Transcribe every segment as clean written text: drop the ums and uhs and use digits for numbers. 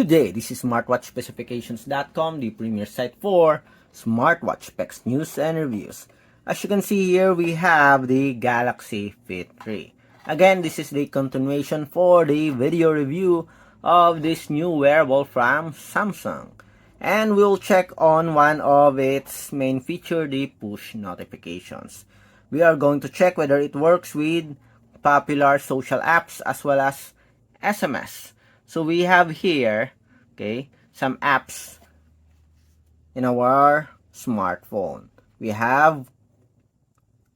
Good day, this is smartwatchspecifications.com, the premier site for smartwatch specs, news, and reviews. As you can see here, we have the Galaxy Fit3. Again, this is the continuation for the video review of this new wearable from Samsung. And we'll check on one of its main feature, the push notifications. We are going to check whether it works with popular social apps as well as SMS. So we have here, okay, some apps in our smartphone. We have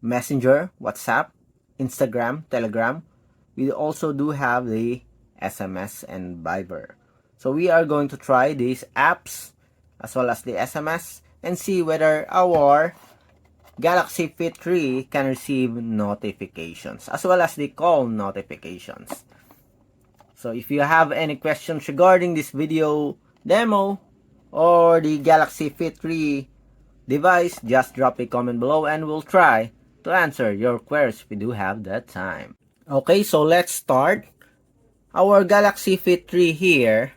Messenger, WhatsApp, Instagram, Telegram. We also do have the SMS and Viber. So we are going to try these apps as well as the SMS and see whether our Galaxy Fit 3 can receive notifications as well as the call notifications. So if you have any questions regarding this video demo or the Galaxy Fit 3 device, just drop a comment below and we'll try to answer your queries if we do have that time. Okay, so let's start. Our Galaxy Fit 3 here,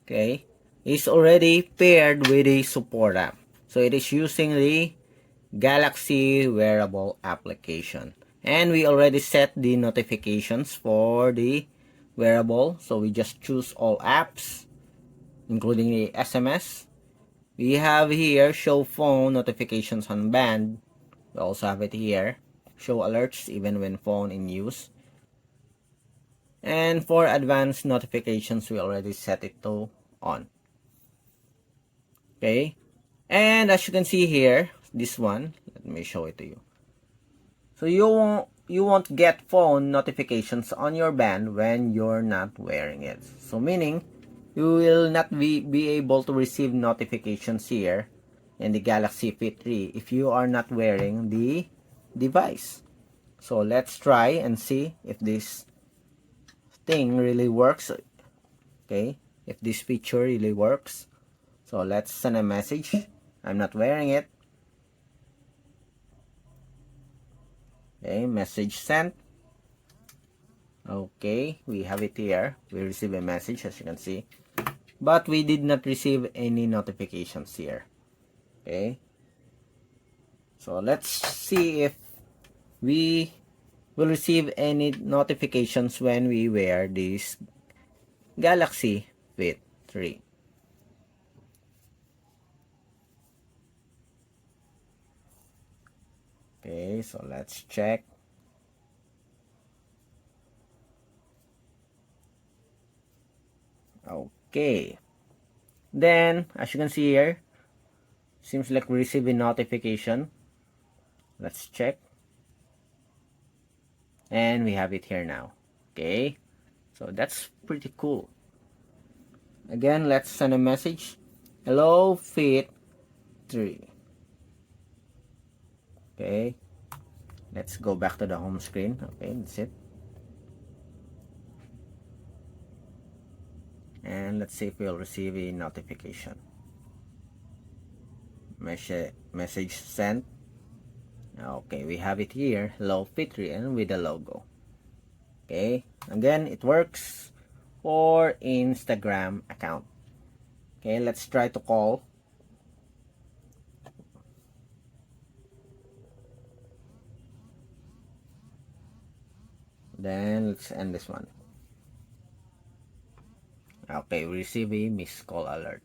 okay, is already paired with a support app. So it is using the Galaxy wearable application. And we already set the notifications for the wearable. So we just choose all apps, including the SMS. We have here show phone notifications on band. We also have it here. Show alerts even when phone in use. And for advanced notifications, we already set it to on. Okay. And as you can see here, this one, let me show it to you. So you won't get phone notifications on your band when you're not wearing it. So meaning, you will not be able to receive notifications here in the Galaxy Fit 3 if you are not wearing the device. So let's try and see if this thing really works. Okay, if this feature really works. So let's send a message. I'm not wearing it. Okay, message sent. Okay, we have it here. We receive a message, as you can see. But we did not receive any notifications here. Okay. So let's see if we will receive any notifications when we wear this Galaxy Fit 3. Okay, so let's check. Okay. Then, as you can see here, seems like we receive a notification. Let's check. And we have it here now. Okay. So that's pretty cool. Again, let's send a message. Hello, Fit 3. Okay. Let's go back to the home screen. Okay, that's it. And let's see if we'll receive a notification. Message sent. Okay, we have it here. Hello, Fit 3 and with the logo. Okay, again, it works for Instagram account. Okay, let's try to call. Then let's end this one. Okay, we receive a missed call alert.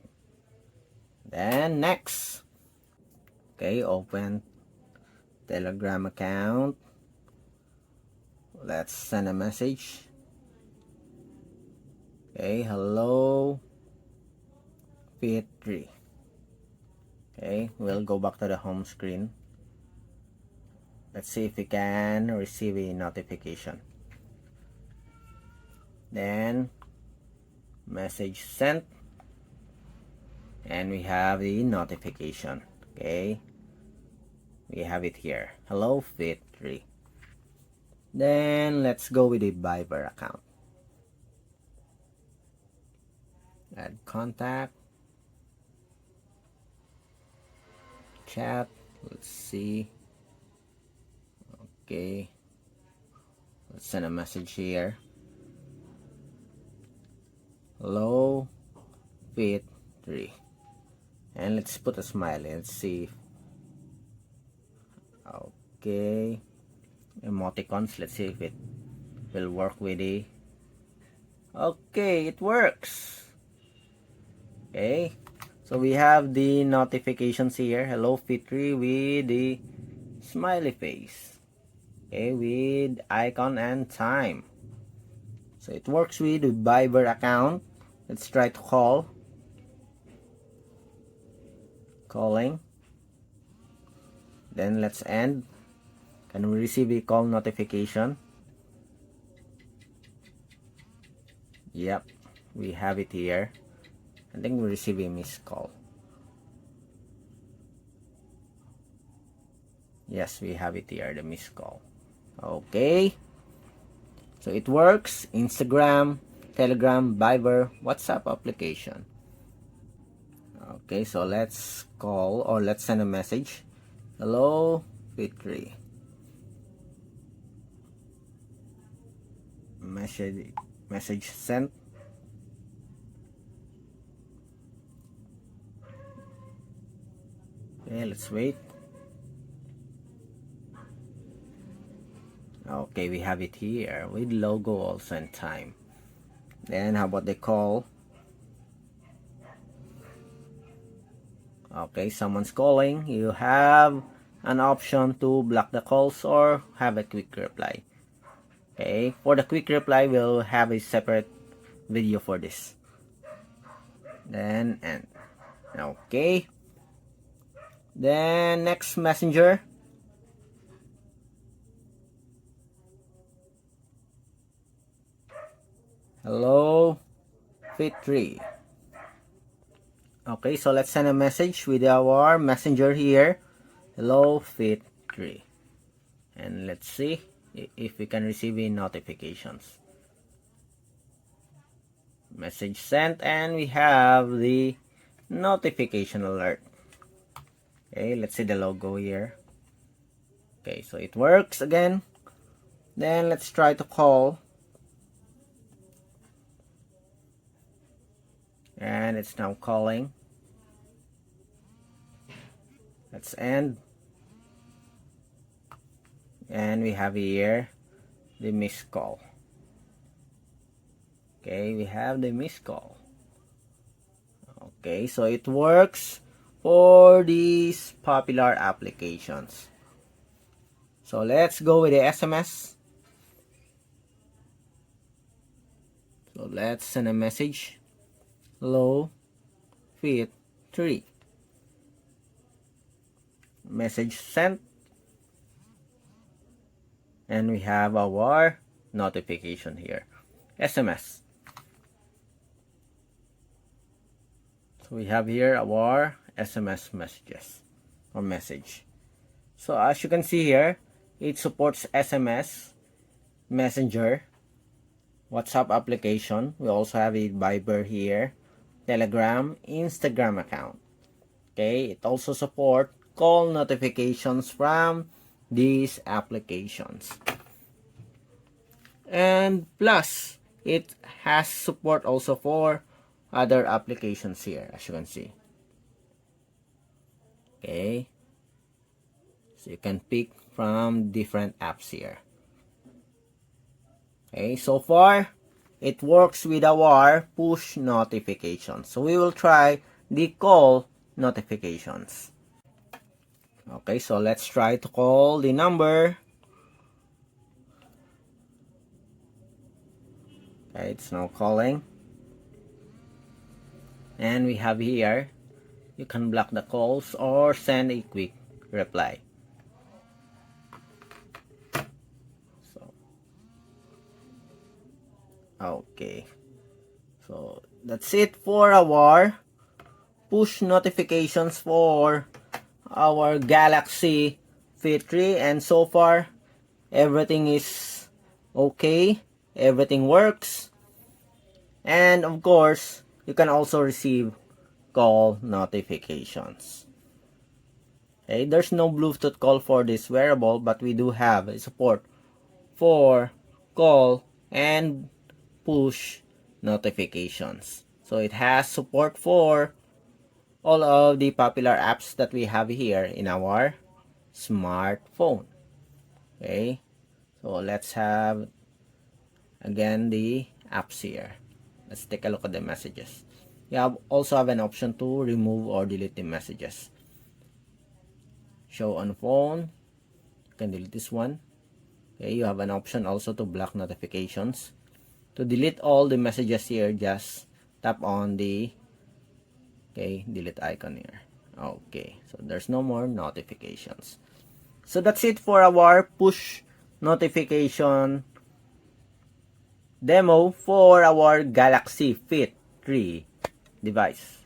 Then next. Okay, open Telegram account. Let's send a message. Okay, hello, Fit 3. Okay, we'll go back to the home screen. Let's see if we can receive a notification. Then message sent, and we have the notification. Okay, we have it here. Hello, Fit 3. Then let's go with the Viber account. Add contact, chat. Let's see. Okay, let's send a message here. Hello, Fit3. And let's put a smiley. Let's see. Okay. Emoticons. Let's see if it will work with the... Okay, it works. Okay. So we have the notifications here. Hello Fit3 with the smiley face. Okay, with icon and time. So it works with the Viber account. Let's try to call. Calling. Then let's end. Can we receive a call notification? Yep, we have it here. I think we receive a missed call. Yes, we have it here, the missed call. Okay. So it works. Instagram, Telegram, Viber, WhatsApp application. Okay, so let's call or let's send a message. Hello, Fit3. Message sent. Okay, let's wait. Okay, we have it here with logo also and time. Then how about the call? Okay, someone's calling. You have an option to block the calls or have a quick reply. Okay, for the quick reply, we'll have a separate video for this. Then end. Okay. Then next messenger. Hello, Fit3. Okay, so let's send a message with our messenger here. Hello, Fit3. And let's see if we can receive any notifications. Message sent, and we have the notification alert. Okay, let's see the logo here. Okay, so it works again. Then let's try to call. And it's now calling. Let's end. And we have here the missed call. Okay, we have the missed call. Okay, so it works for these popular applications. So let's go with the SMS. So let's send a message. Hello, Fit3. Message sent. And we have our notification here. SMS. So we have here our SMS messages or message. So as you can see here, it supports SMS, Messenger, WhatsApp application. We also have a Viber here, Telegram, Instagram account. Okay, it also supports call notifications from these applications. And plus, it has support also for other applications here, as you can see. Okay, so you can pick from different apps here. Okay, so far it works with our push notifications. So we will try the call notifications. Okay, so let's try to call the number. Okay, it's now calling. And we have here, you can block the calls or send a quick reply. So, okay. So that's it for our push notifications for our Galaxy Fit3, and so far everything is okay, everything works. And of course, you can also receive call notifications. Okay, there's no Bluetooth call for this wearable, but we do have a support for call and push notifications. So it has support for all of the popular apps that we have here in our smartphone. Okay, so let's have again the apps here. Let's take a look at the messages. You also have an option to remove or delete the messages. Show on phone, you can delete this one. Okay, you have an option also to block notifications. To delete all the messages here, just tap on the delete icon here. Okay, so there's no more notifications. So that's it for our push notification demo for our Galaxy Fit 3 device.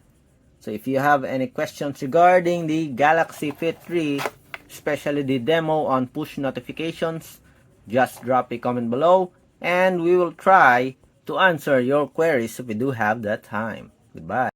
So if you have any questions regarding the Galaxy Fit 3, especially the demo on push notifications, just drop a comment below and we will try to answer your queries if we do have that time. Goodbye.